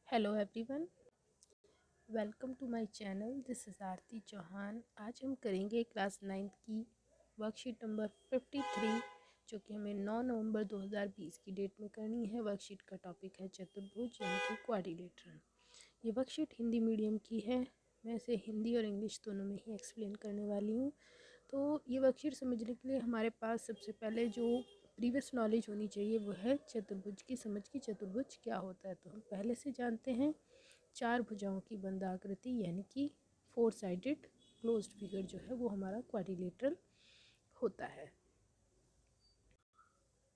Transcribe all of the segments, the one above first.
Hello everyone, welcome to my channel. This is Aarti Chauhan. आज हम करेंगे क्लास 9th की वर्कशीट नंबर 53, जो कि हमें 9 नवंबर 2020 की डेट में करनी है। वर्कशीट का टॉपिक है चतुर्भुज यानी कि क्वाड्रिलेटरल। ये वर्कशीट हिंदी मीडियम की है। मैं इसे हिंदी और इंग्लिश दोनों में ही एक्सप्लेन करने वाली हूँ। तो ये वर्कशीट समझने के लिए हमारे पास सबसे पहले जो प्रीवियस नॉलेज होनी चाहिए वो है चतुर्भुज की समझ की चतुर्भुज क्या होता है। तो हम पहले से जानते हैं चार भुजाओं की बंद आकृति यानी कि 4 साइडेड क्लोज्ड फिगर जो है वो हमारा क्वाड्रिलेटरल होता है।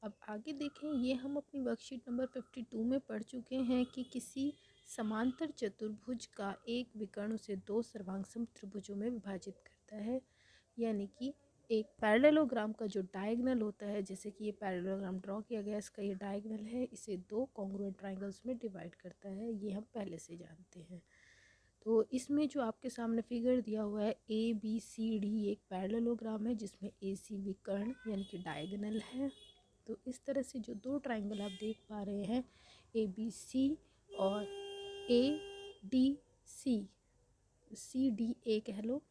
अब आगे देखें, ये हम अपनी वर्कशीट नंबर 52 में पढ़ चुके हैं कि किसी समांतर चतुर्भुज का एक विकर्ण उसे दो सर्वांगसम त्रिभुजों में विभाजित करता है। यानी कि एक पैरेललोग्राम का जो डायगोनल होता है, जैसे कि ये पैरेललोग्राम ड्रॉ किया गया, इसका ये डायगोनल है, इसे दो कॉन्ग्रुएंट ट्राइंगल्स में डिवाइड करता है। ये हम पहले से जानते हैं। तो इसमें जो आपके सामने फिगर दिया हुआ है ABCD, एक पैरेललोग्राम है जिसमें AC विकर्ण यानी कि डायगोनल है। तो इस तरह से जो दो ट्राइंगल आप देख पा रहे हैं ABC और ADC, CDA कह लो,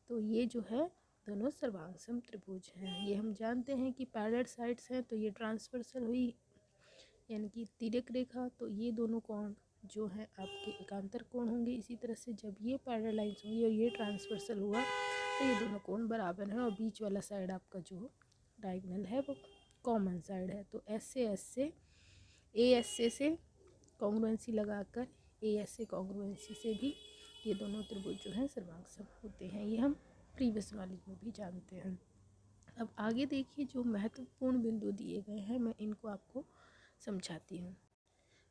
तो ये जो है दोनों सर्वांगसम त्रिभुज हैं। ये हम जानते हैं कि पैरेलल साइड्स हैं, तो ये ट्रांसवर्सल हुई यानी कि तिर्यक रेखा, तो ये दोनों कोण जो हैं आपके एकांतर कोण होंगे। इसी तरह से जब ये पैरेलल लाइंस होंगी और ये ट्रांसवर्सल हुआ तो ये दोनों कोण बराबर हैं और बीच वाला साइड आपका जो डायगोनल है वो कॉमन साइड है। तो AS से कॉन्ग्रुएंसी लगाकर AS से कॉन्ग्रुएंसी से भी ये दोनों त्रिभुज जो हैं सर्वांगसम होते हैं। ये हम प्रीवियस नॉलेज में भी जानते हैं। अब आगे देखिए, जो महत्वपूर्ण बिंदु दिए गए हैं मैं इनको आपको समझाती हूँ।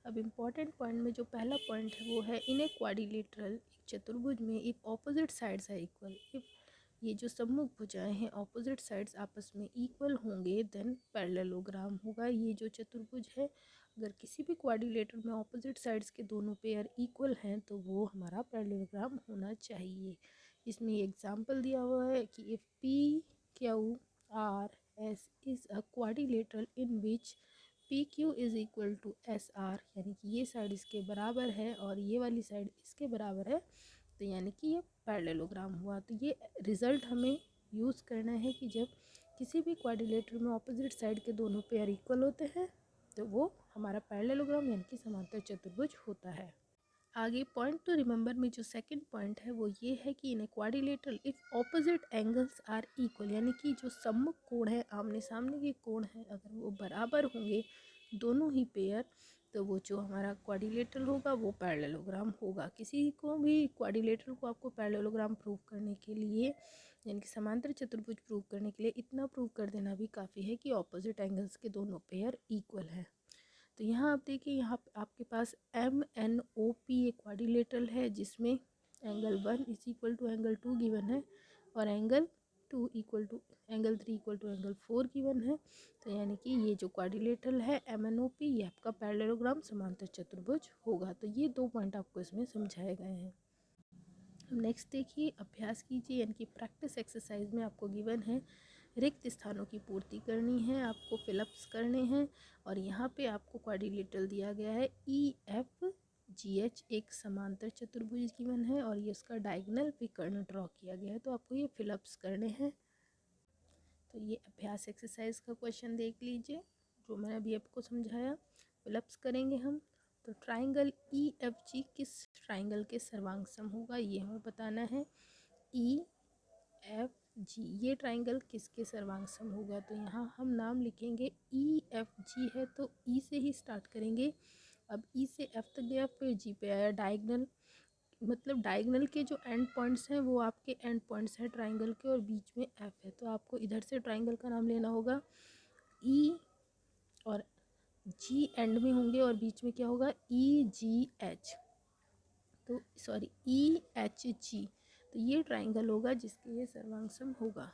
अब इम्पॉर्टेंट पॉइंट में जो पहला पॉइंट है वो है इन ए क्वाड्रिलेटरल, एक चतुर्भुज में if opposite sides are equal, if ये जो सम्मुख भुजाएं हैं ऑपोजिट साइड्स आपस में इक्वल होंगे देन पैरेललोग्राम होगा। ये जो चतुर्भुज है, अगर किसी भी क्वाड्रिलेटर में ऑपोजिट साइड्स के दोनों पेयर इक्वल हैं तो वो हमारा पैरेललोग्राम होना चाहिए। इसमें एग्जांपल दिया हुआ है कि if PQRS is a quadrilateral in which PQ is equal to SR, यानी कि ये साइड इसके बराबर है और ये वाली साइड इसके बराबर है, तो यानी कि ये पैरेललोग्राम हुआ। तो ये रिज़ल्ट हमें यूज़ करना है कि जब किसी भी क्वाड्रिलेटर में ऑपोजिट साइड के दोनों पेयर इक्वल होते हैं तो वो हमारा पैरेललोग्राम यानी कि समांतर चतुर्भुज होता है। आगे पॉइंट टू रिमेंबर में जो सेकंड पॉइंट है वो ये है कि in a quadrilateral if opposite angles are equal, यानी कि जो सम्मुख कोण है, आमने सामने के कोण है, अगर वो बराबर होंगे दोनों ही पेयर, तो वो जो हमारा क्वाड्रिलेटरल होगा वो पैरेललोग्राम होगा। किसी को भी क्वाड्रिलेटरल को आपको पैरेललोग्राम प्रूव करने के लिए यानी कि समांतर चतुर्भुज प्रूव करने के लिए इतना प्रूव कर देना भी काफ़ी है कि ऑपोजिट एंगल्स के दोनों पेयर इक्वल है। तो यहाँ आप देखिए, यहाँ आपके पास MNOP एक क्वाड्रिलेटरल है जिसमें angle 1 is equal to angle 2 given है और angle 3 equal to angle 4 given है। तो यानी कि ये जो क्वाड्रिलेटरल है MNOP, ये आपका पैरेललोग्राम समांतर चतुर्भुज होगा। तो ये दो पॉइंट आपको इसमें समझाए गए हैं। नेक्स्ट देखिए, अभ्यास कीजिए यानी कि प्रैक्टिस एक्सरसाइज में आपको गिवन है रिक्त स्थानों की पूर्ति करनी है, आपको फिलअप्स करने हैं और यहाँ पे आपको क्वाड्रिलेटरल दिया गया है EFGH, एक समांतर चतुर्भुज गिवन है और ये उसका डायगोनल विकर्ण ड्रॉ किया गया है। तो आपको ये फिलअप्स करने हैं। तो ये अभ्यास एक्सरसाइज का क्वेश्चन देख लीजिए जो मैंने अभी आपको समझाया। फिलअप्स करेंगे हम। तो ट्राइंगल EFG किस ट्राइंगल के सर्वांगसम होगा ये हमें बताना है। EFG ये ट्राइंगल किसके सर्वांगसम होगा, तो यहाँ हम नाम लिखेंगे EFG है तो E से ही स्टार्ट करेंगे। अब E से F तक गया, फिर G पे आया। डायगोनल मतलब डायगोनल के जो एंड पॉइंट्स हैं वो आपके एंड पॉइंट्स हैं ट्राइंगल के और बीच में F है, तो आपको इधर से ट्राइंगल का नाम लेना होगा E और G एंड में होंगे और बीच में क्या होगा EGH, तो सॉरी EHG, तो ये ट्राइंगल होगा जिसके ये सर्वांगसम होगा।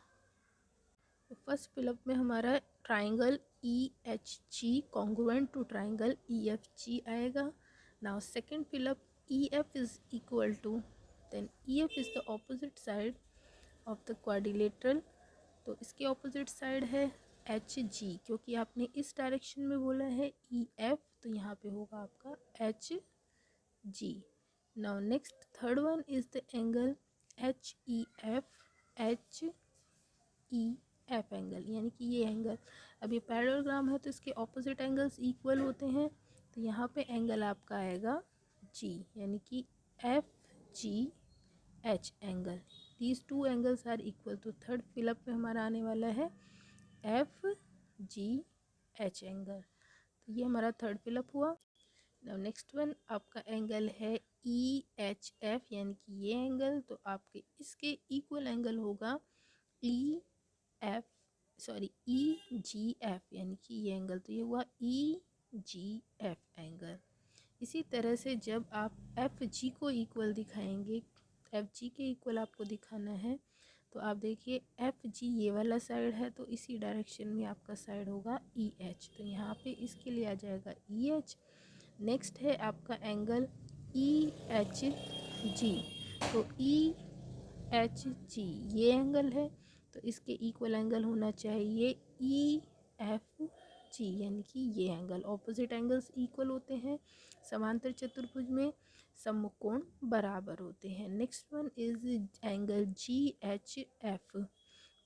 तो फर्स्ट फिलअप में हमारा triangle EHG congruent to triangle EFG आएगा। Now second fill up EF is equal to, then EF is the opposite side of the quadrilateral, तो इसके ऑपोजिट साइड है HG, क्योंकि आपने इस डायरेक्शन में बोला है EF तो यहाँ पे होगा आपका HG। G. Now next third one is the angle HEF. HEF angle यानी कि ये एंगल, अब ये पैरेललोग्राम है तो इसके ऑपोजिट एंगल्स इक्वल होते हैं, तो यहाँ पे एंगल आपका आएगा G यानी कि FGH angle. These two angles are equal, तो थर्ड फिलअप में हमारा आने वाला है FGH एंगल। तो ये हमारा थर्ड फिलअप हुआ। नाउ नेक्स्ट वन आपका एंगल है EHF यानी कि ये एंगल, तो आपके इसके इक्वल एंगल होगा EGF यानी कि ये एंगल, तो ये हुआ EGF एंगल। इसी तरह से जब आप FG को इक्वल दिखाएंगे, FG के इक्वल आपको दिखाना है, तो आप देखिए FG ये वाला साइड है, तो इसी डायरेक्शन में आपका साइड होगा EH, तो यहाँ पे इसके लिए आ जाएगा EH। नेक्स्ट है आपका एंगल EHG, तो EHG ये एंगल है, तो इसके इक्वल एंगल होना चाहिए EFG यानी कि ये एंगल। ऑपोजिट एंगल्स इक्वल होते हैं समांतर चतुर्भुज में, समकोण बराबर होते हैं। Next one is angle GHF,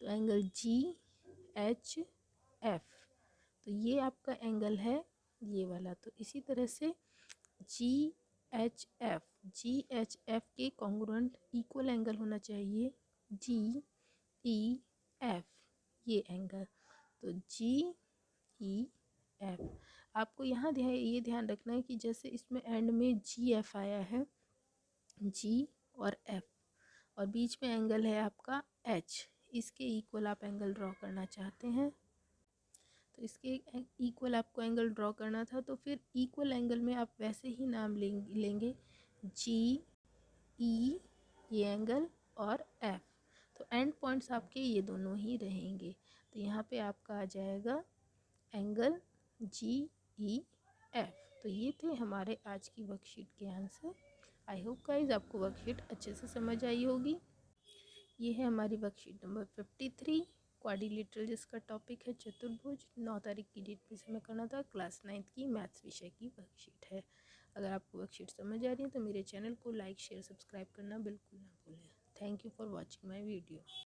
तो एंगल GHF, तो ये आपका एंगल है ये वाला। तो इसी तरह से GHF के कॉन्ग्रुएंट इक्वल एंगल होना चाहिए GEF ये एंगल, तो GEF। आपको यहाँ ये ध्यान रखना है कि जैसे इसमें एंड में GF आया है, G और F, और बीच में एंगल है आपका H, इसके इक्वल आप एंगल ड्रॉ करना चाहते हैं, तो इसके इक्वल आपको एंगल ड्रॉ करना था, तो फिर इक्वल एंगल में आप वैसे ही नाम लेंगे GE ये एंगल और F, तो एंड पॉइंट्स आपके ये दोनों ही रहेंगे। तो यहाँ पे आपका आ जाएगा एंगल GEF। तो ये थे हमारे आज की वर्कशीट के आंसर। आई होप गाइस आपको वर्कशीट अच्छे से समझ आई होगी। ये है हमारी वर्कशीट नंबर 53, क्वाड्रिलेटरल, जिसका टॉपिक है चतुर्भुज। 9 तारीख की डेट में समय करना था, क्लास 9th की मैथ्स विषय की वर्कशीट है। अगर आपको वर्कशीट समझ आ रही है तो मेरे चैनल को लाइक शेयर सब्सक्राइब करना बिल्कुल ना भूलें। Thank you for watching my video.